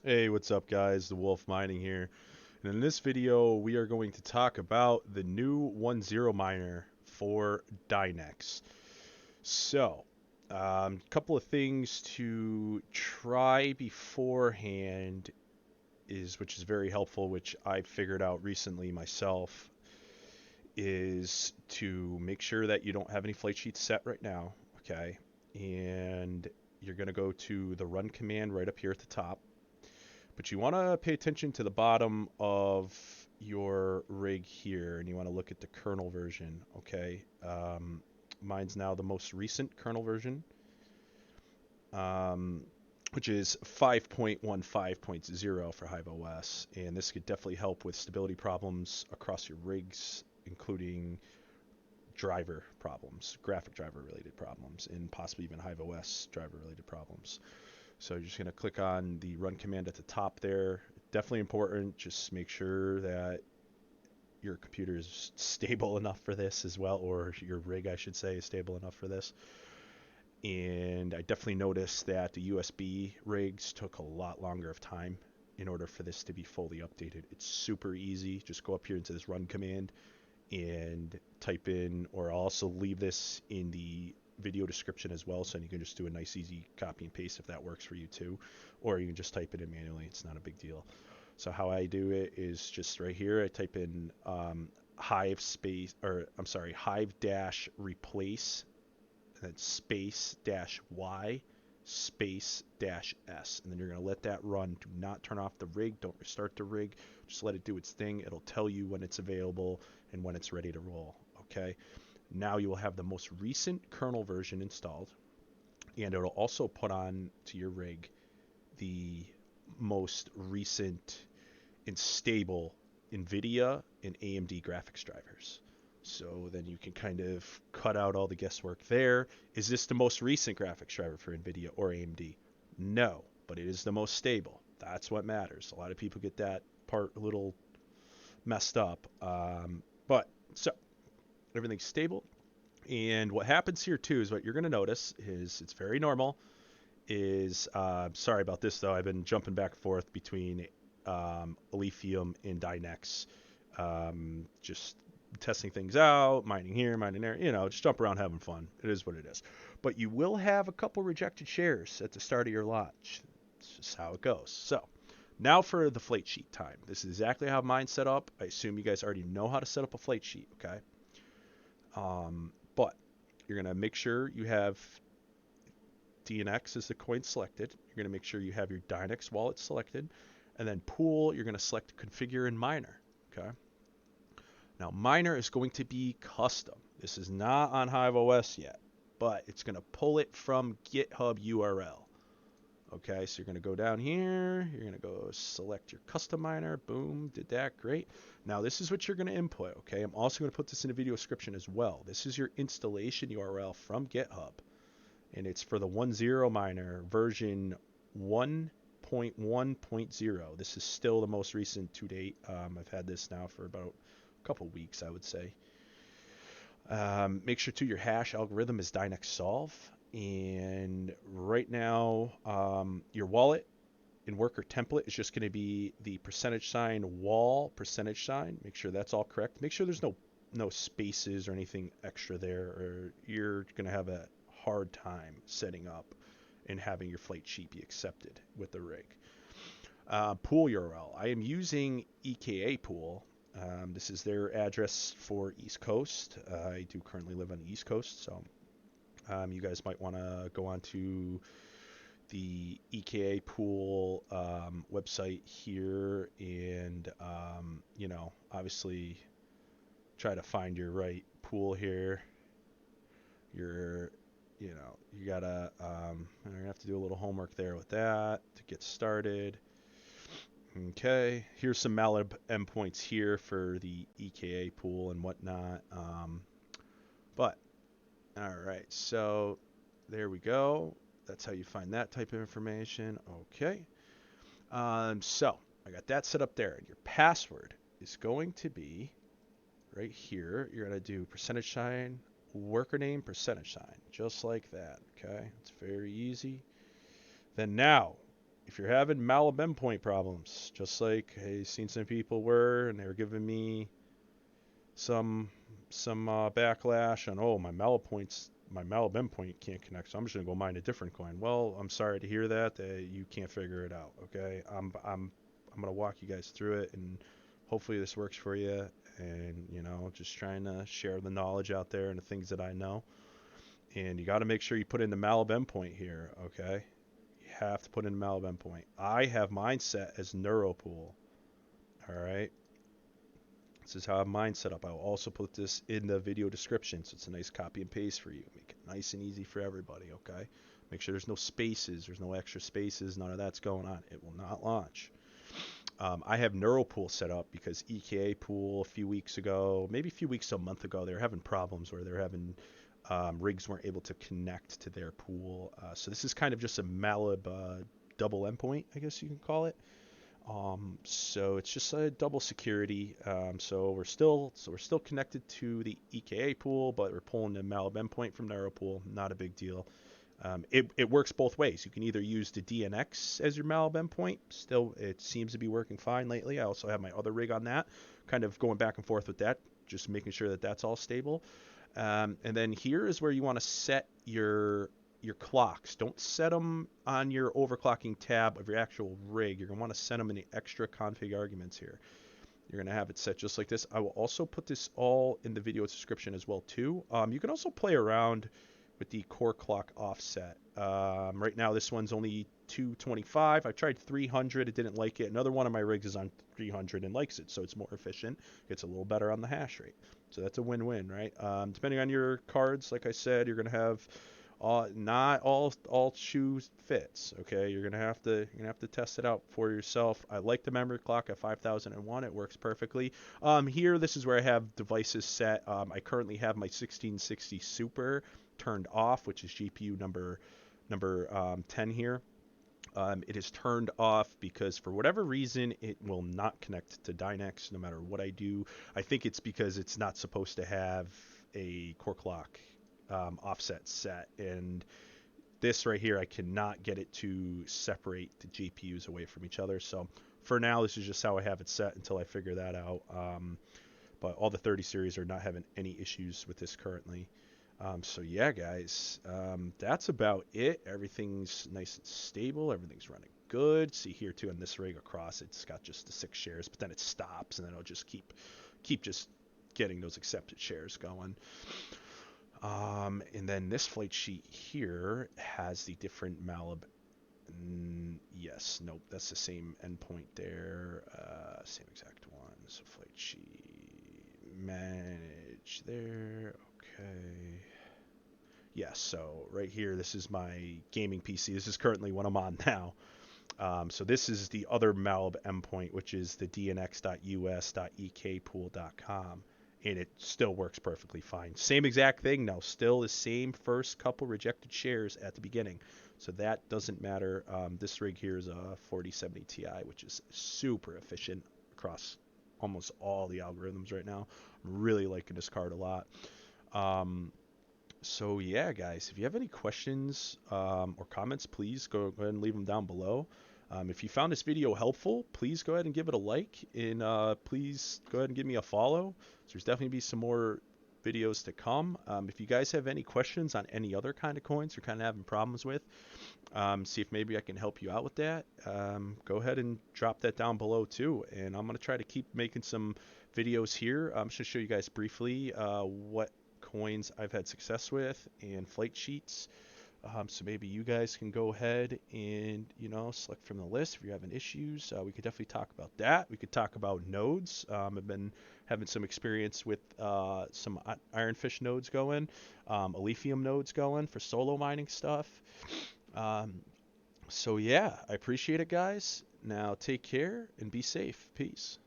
Hey, what's up guys? The Wolf Mining here. And in this video, we are going to talk about the new OneZeroMiner for Dynex. So, a couple of things to try beforehand which is very helpful, which I figured out recently myself, is to make sure that you don't have any flight sheets set right now, okay? And you're going to go to the run command right up here at the top. But you want to pay attention to the bottom of your rig here, and you want to look at the kernel version, okay? Mine's now the most recent kernel version, which is 5.15.0 for HiveOS, and this could definitely help with stability problems across your rigs, including driver problems, graphic driver related problems, and possibly even HiveOS driver related problems. So you're just going to click on the run command at the top there. Definitely important. Just make sure that your computer is stable enough for this as well, or your rig, I should say, is stable enough for this. And I definitely noticed that the USB rigs took a lot longer of time in order for this to be fully updated. It's super easy. Just go up here into this run command and type in, or I'll also leave this in the video description as well, so you can just do a nice easy copy and paste if that works for you too, or you can just type it in manually. It's not a big deal. So how I do it is just right here I type in hive dash replace, and then space dash y space dash s, and then you're going to let that run. Do not turn off the rig, don't restart the rig, just let it do its thing. It'll tell you when it's available and when it's ready to roll. Okay, now you will have the most recent kernel version installed, and it'll also put on to your rig the most recent and stable Nvidia and AMD graphics drivers. So then you can kind of cut out all the guesswork there. Is this the most recent graphics driver for Nvidia or AMD? No, but it is the most stable. That's what matters. A lot of people get that part a little messed up. But so everything's stable. And what happens here too is what you're going to notice is it's very normal. Sorry about this though. I've been jumping back and forth between Lithium and Dynex, just testing things out, mining here, mining there. Just jump around having fun. It is what it is. But you will have a couple rejected shares at the start of your launch. It's just how it goes. So now for the flight sheet time. This is exactly how mine's set up. I assume you guys already know how to set up a flight sheet, okay? But you're going to make sure you have DNX as the coin selected. You're going to make sure you have your Dynex wallet selected. And then pool, you're going to select configure and miner, okay? Now miner is going to be custom. This is not on HiveOS yet, but it's going to pull it from GitHub URL. Okay, so you're going to go down here, you're going to go select your custom miner, boom, did that, great. Now this is what you're going to input, okay? I'm also going to put this in a video description as well. This is your installation URL from GitHub, and it's for the OneZeroMiner version 1.1.0. This is still the most recent to date. I've had this now for about a couple weeks, I would say. Make sure to your hash algorithm is Dynex solve. And right now, your wallet and worker template is just going to be the % wall %. Make sure that's all correct. Make sure there's no spaces or anything extra there, or you're going to have a hard time setting up and having your flight sheet be accepted with the rig. Pool URL. I am using EKA Pool. This is their address for East Coast. I do currently live on the East Coast, so you guys might want to go on to the EKA Pool website here and, obviously try to find your right pool here. You're gonna have to do a little homework there with that to get started. Okay, here's some malware endpoints here for the EKA pool and whatnot. But all right, so there we go. That's how you find that type of information. Okay. So I got that set up there, and your password is going to be right here. You're gonna do %, worker name, %, just like that. Okay, it's very easy. Then now if you're having malab endpoint problems, just like I seen some people were, and they were giving me some backlash on, oh, my malab endpoint can't connect, so I'm just gonna go mine a different coin. Well, I'm sorry to hear that you can't figure it out. Okay, I'm gonna walk you guys through it, and hopefully this works for you. And just trying to share the knowledge out there and the things that I know. And you got to make sure you put in the malab endpoint here. Okay, you have to put in the malab endpoint. I have mine set as Neuropool. All right. This is how I have mine set up. I will also put this in the video description, so it's a nice copy and paste for you. Make it nice and easy for everybody, okay? Make sure there's no spaces, there's no extra spaces, none of that's going on. It will not launch. I have Neuropool set up because EKA Pool a few weeks ago, maybe a few weeks to a month ago, they were having problems where they're having rigs weren't able to connect to their pool. So this is kind of just a malab double endpoint, I guess you can call it. So it's just a double security. So we're still connected to the EKA pool, but we're pulling the malab endpoint from Neuropool. Not a big deal. It works both ways. You can either use the Dynex as your malab endpoint. Still, it seems to be working fine lately. I also have my other rig on that, kind of going back and forth with that, just making sure that that's all stable. And then here is where you want to set your clocks. Don't set them on your overclocking tab of your actual rig. You're going to want to set them in the extra config arguments here. You're going to have it set just like this. I will also put this all in the video description as well too. You can also play around with the core clock offset. Right now this one's only 225. I tried 300. It didn't like it. Another one of my rigs is on 300 and likes it, so it's more efficient. Gets a little better on the hash rate. So that's a win-win, right? Depending on your cards, like I said, you're going to have not all shoes fits. Okay, you're gonna have to test it out for yourself. I like the memory clock at 5001. It works perfectly. Here, this is where I have devices set. I currently have my 1660 Super turned off, which is GPU number 10 here. It is turned off because for whatever reason it will not connect to Dynex no matter what I do. I think it's because it's not supposed to have a core clock offset set, and this right here I cannot get it to separate the GPUs away from each other. So for now this is just how I have it set until I figure that out. But all the 30 series are not having any issues with this currently. So yeah guys, that's about it. Everything's nice and stable, everything's running good. See here too on this rig across, it's got just the 6 shares, but then it stops and then it'll just keep just getting those accepted shares going. And then this flight sheet here has the different malab. Yes, nope, that's the same endpoint there. Same exact one. So flight sheet, manage there. Okay. Yes, so right here, this is my gaming PC. This is currently what I'm on now. So this is the other malab endpoint, which is the dnx.us.ekpool.com. And it still works perfectly fine. Same exact thing now, still the same first couple rejected shares at the beginning. So that doesn't matter. This rig here is a 4070 Ti, which is super efficient across almost all the algorithms right now. I'm really liking this card a lot. So yeah, guys, if you have any questions or comments, please go ahead and leave them down below. If you found this video helpful, please go ahead and give it a like, and please go ahead and give me a follow. So there's definitely be some more videos to come. If you guys have any questions on any other kind of coins you're kind of having problems with, see if maybe I can help you out with that. Go ahead and drop that down below too, and I'm going to try to keep making some videos here. I'm just going to show you guys briefly what coins I've had success with and flight sheets. So maybe you guys can go ahead and, select from the list if you're having issues. We could definitely talk about that. We could talk about nodes. I've been having some experience with some ironfish nodes going, Alephium nodes going for solo mining stuff. So yeah, I appreciate it, guys. Now take care and be safe. Peace.